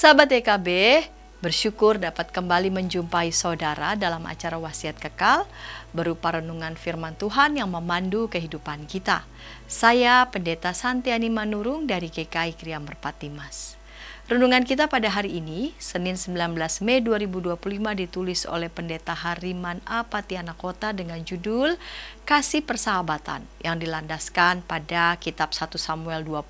Sahabat EKB, bersyukur dapat kembali menjumpai saudara dalam acara Wasiat Kekal berupa renungan firman Tuhan yang memandu kehidupan kita. Saya Pendeta Santiani Manurung dari GKI Kriya Merpati Mas. Renungan kita pada hari ini, Senin 19 Mei 2025 ditulis oleh Pendeta Hariman Apatiana Kota dengan judul Kasih Persahabatan yang dilandaskan pada kitab 1 Samuel 20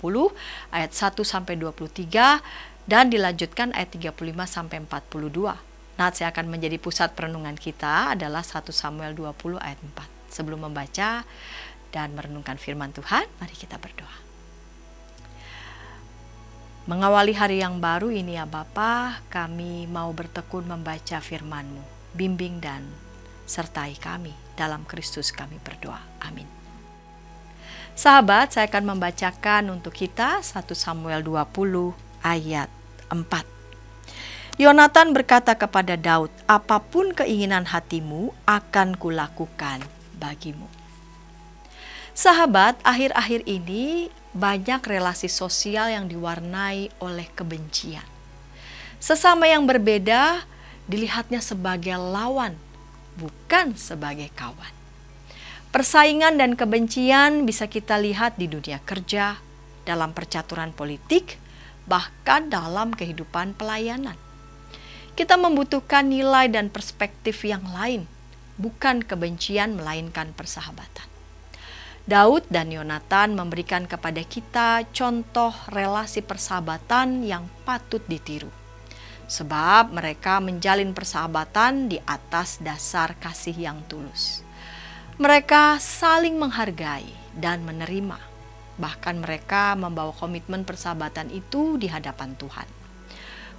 ayat 1-23 dan dilanjutkan ayat 35-42. Saya akan menjadi pusat perenungan kita adalah 1 Samuel 20 ayat 4. Sebelum membaca dan merenungkan firman Tuhan, mari kita berdoa. Mengawali hari yang baru ini ya Bapa, kami mau bertekun membaca firman-Mu. Bimbing dan sertai kami, dalam Kristus kami berdoa. Amin. Sahabat, saya akan membacakan untuk kita 1 Samuel 20 ayat 4. Yonatan berkata kepada Daud, apapun keinginan hatimu akan kulakukan bagimu. Sahabat, akhir-akhir ini banyak relasi sosial yang diwarnai oleh kebencian. Sesama yang berbeda dilihatnya sebagai lawan, bukan sebagai kawan. Persaingan dan kebencian bisa kita lihat di dunia kerja, dalam percaturan politik, bahkan dalam kehidupan pelayanan. Kita membutuhkan nilai dan perspektif yang lain, bukan kebencian melainkan persahabatan. Daud dan Yonatan memberikan kepada kita contoh relasi persahabatan yang patut ditiru. Sebab mereka menjalin persahabatan di atas dasar kasih yang tulus. Mereka saling menghargai dan menerima. Bahkan mereka membawa komitmen persahabatan itu di hadapan Tuhan.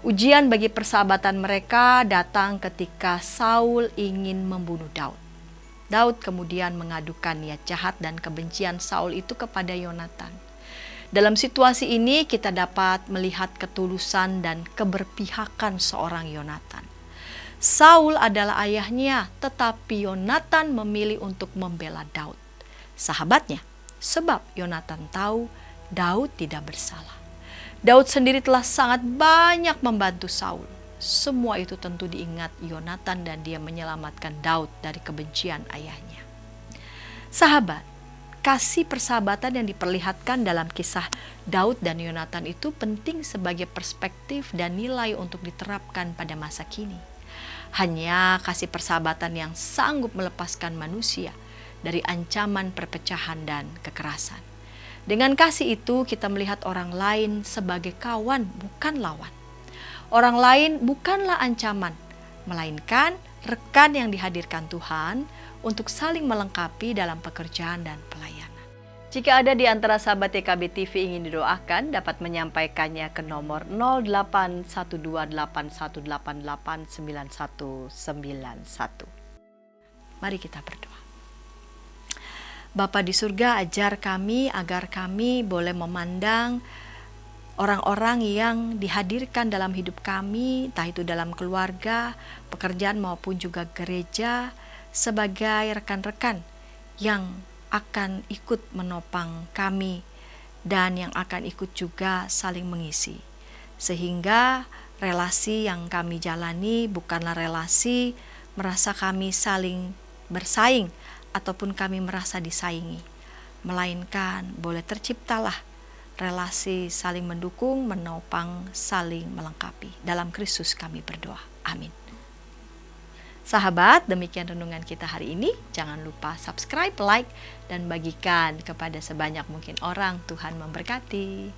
Ujian bagi persahabatan mereka datang ketika Saul ingin membunuh Daud. Daud kemudian mengadukan niat jahat dan kebencian Saul itu kepada Yonatan. Dalam situasi ini kita dapat melihat ketulusan dan keberpihakan seorang Yonatan. Saul adalah ayahnya, tetapi Yonatan memilih untuk membela Daud, sahabatnya, sebab Yonatan tahu Daud tidak bersalah. Daud sendiri telah sangat banyak membantu Saul. Semua itu tentu diingat Yonatan dan dia menyelamatkan Daud dari kebencian ayahnya. Sahabat, kasih persahabatan yang diperlihatkan dalam kisah Daud dan Yonatan itu penting sebagai perspektif dan nilai untuk diterapkan pada masa kini. Hanya kasih persahabatan yang sanggup melepaskan manusia dari ancaman perpecahan dan kekerasan. Dengan kasih itu kita melihat orang lain sebagai kawan, bukan lawan. Orang lain bukanlah ancaman, melainkan rekan yang dihadirkan Tuhan untuk saling melengkapi dalam pekerjaan dan pelayanan. Jika ada di antara sahabat EKB TV ingin didoakan, dapat menyampaikannya ke nomor 081281889191. Mari kita berdoa. Bapa di surga, ajar kami agar kami boleh memandang orang-orang yang dihadirkan dalam hidup kami, entah itu dalam keluarga, pekerjaan maupun juga gereja, sebagai rekan-rekan yang akan ikut menopang kami dan yang akan ikut juga saling mengisi. Sehingga relasi yang kami jalani bukanlah relasi merasa kami saling bersaing ataupun kami merasa disaingi, melainkan boleh terciptalah relasi saling mendukung, menopang, saling melengkapi. Dalam Kristus kami berdoa. Amin. Sahabat, demikian renungan kita hari ini. Jangan lupa subscribe, like, dan bagikan kepada sebanyak mungkin orang. Tuhan memberkati.